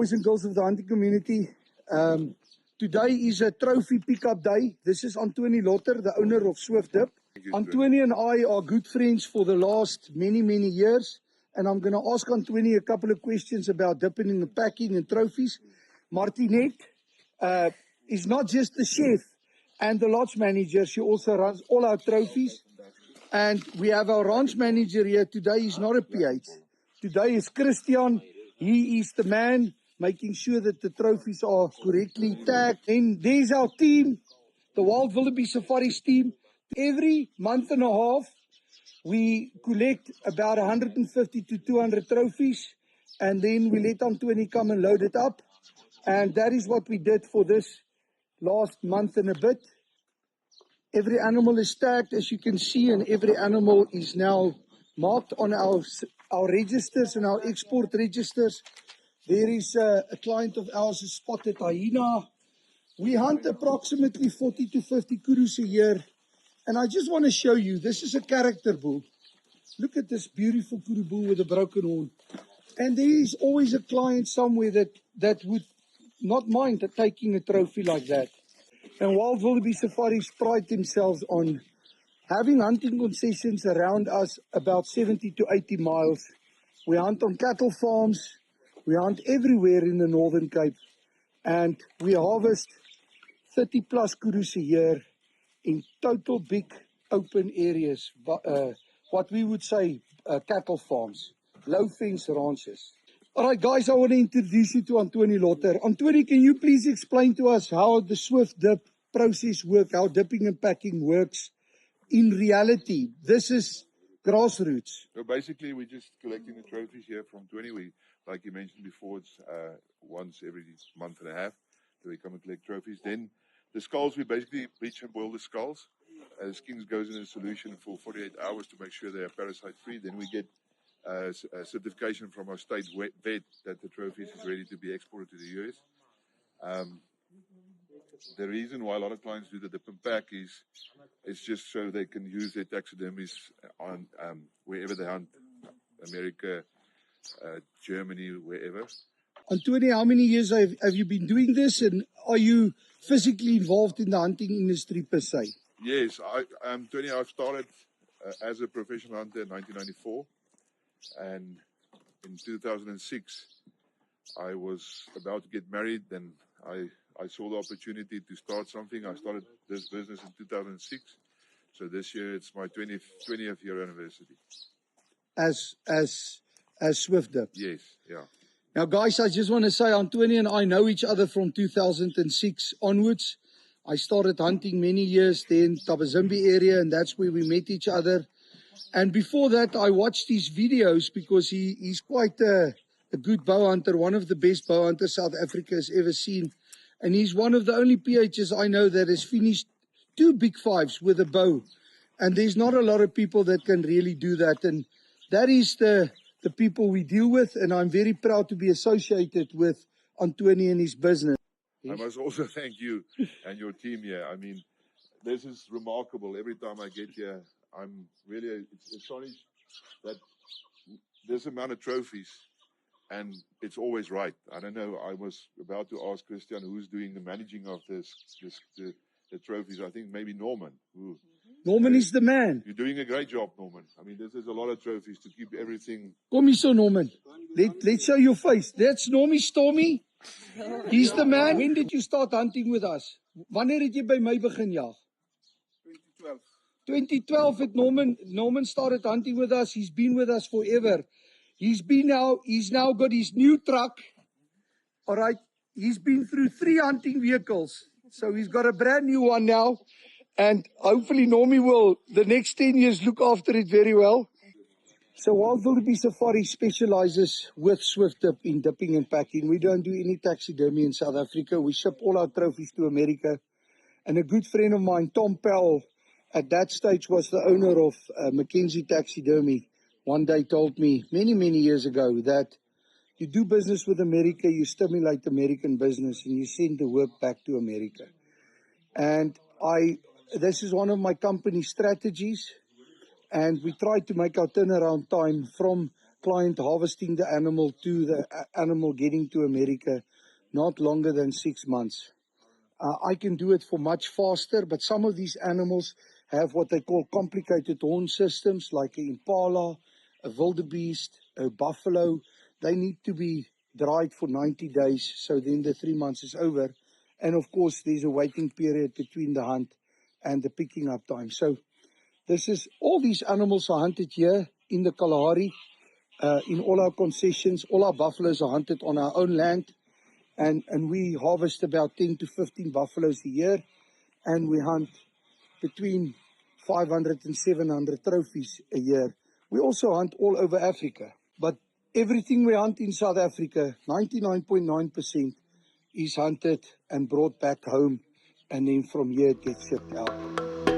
boys and girls of the hunting community. Today is a trophy pickup day. This is Antoni Lotter, the owner of Swift Dip. Antoni and I are good friends for the last many years. And I'm going to ask Antoni a couple of questions about dipping and packing and trophies. Martinette is not just the chef and the lodge manager. She also runs all our trophies. And we have our ranch manager here today. He's not a PH. Today is Christian. He is the man making sure that the trophies are correctly tagged. And there's our team, the Wild Willoughby Safaris team. Every month and a half, we collect about 150 to 200 trophies. And then we let Antoni come and load it up. And that is what we did for this last month and a bit. Every animal is tagged, as you can see, and every animal is now marked on our registers and our export registers. There is a client of ours, a spotted hyena. We hunt approximately 40 to 50 kurus a year. And I just want to show you, this is a character bull. Look at this beautiful kuru bull with a broken horn. And there is always a client somewhere that would not mind taking a trophy like that. And Wild Willoughby Safaris pride themselves on having hunting concessions around us about 70 to 80 miles. We hunt on cattle farms. We hunt everywhere in the Northern Cape. And we harvest 30 plus kurus a year in total big open areas. What we would say cattle farms, low fence ranches. All right, guys, I want to introduce you to Antoni Lotter. Antoni, can you please explain to us how the Swift Dip process works, how dipping and packing works in reality? This is grassroots. So basically, we're just collecting the trophies here from 20. We, like you mentioned before, it's once every month and a half that we come and collect trophies. Then the skulls, we basically bleach and boil the skulls. The skins goes in a solution for 48 hours to make sure they are parasite free. Then we get a certification from our state vet that the trophies is ready to be exported to the US. The reason why a lot of clients do the dip and pack is it's just so they can use their taxidermies on wherever they hunt, America, Germany, wherever. Antoni, how many years have you been doing this, and are you physically involved in the hunting industry per se? Yes, Tony, I started as a professional hunter in 1994, and in 2006 I was about to get married. Then I saw the opportunity to start something. I started this business in 2006. So this year it's my 20th year anniversary. As Swift Dip? Yes, yeah. Now, guys, I just want to say Antoni and I know each other from 2006 onwards. I started hunting many years there in Tabazimbi area, and that's where we met each other. And before that, I watched his videos because he's quite a good bow hunter, one of the best bow hunters South Africa has ever seen. And he's one of the only PHs I know that has finished 2 big 5s with a bow. And there's not a lot of people that can really do that. And that is the people we deal with. And I'm very proud to be associated with Antoni and his business. I must also thank you and your team here. I mean, this is remarkable. Every time I get here, I'm really astonished that this amount of trophies, and it's always right. I don't know. I was about to ask Christian who's doing the managing of the trophies. I think maybe Norman. Norman is the man. You're doing a great job, Norman. I mean, this is a lot of trophies to keep everything. Kom hier so, Norman. Let's show your face. That's Normie Stormy. He's the man. When did you start hunting with us? Wanneer het jy by my begin jag? 2012 het Norman started hunting with us. He's been with us forever. He's now got his new truck. All right. He's been through 3 hunting vehicles. So he's got a brand new one now. And hopefully Normie will, the next 10 years, look after it very well. So Wild Willoughby Safari specializes with Swift Dip in dipping and packing. We don't do any taxidermy in South Africa. We ship all our trophies to America. And a good friend of mine, Tom Powell, at that stage was the owner of Mackenzie Taxidermy, one day told me many years ago that you do business with America, you stimulate American business, and you send the work back to America. And this is one of my company strategies. And we try to make our turnaround time from client harvesting the animal to the animal getting to America, not longer than 6 months. I can do it for much faster, but some of these animals have what they call complicated horn systems, like an impala, a wildebeest, a buffalo. They need to be dried for 90 days, so then the 3 months is over. And of course, there's a waiting period between the hunt and the picking up time. So this is, all these animals are hunted here in the Kalahari, in all our concessions. All our buffaloes are hunted on our own land. And we harvest about 10 to 15 buffaloes a year, and we hunt between 500 and 700 trophies a year. We also hunt all over Africa, but everything we hunt in South Africa, 99.9% is hunted and brought back home, and then from here it gets shipped out.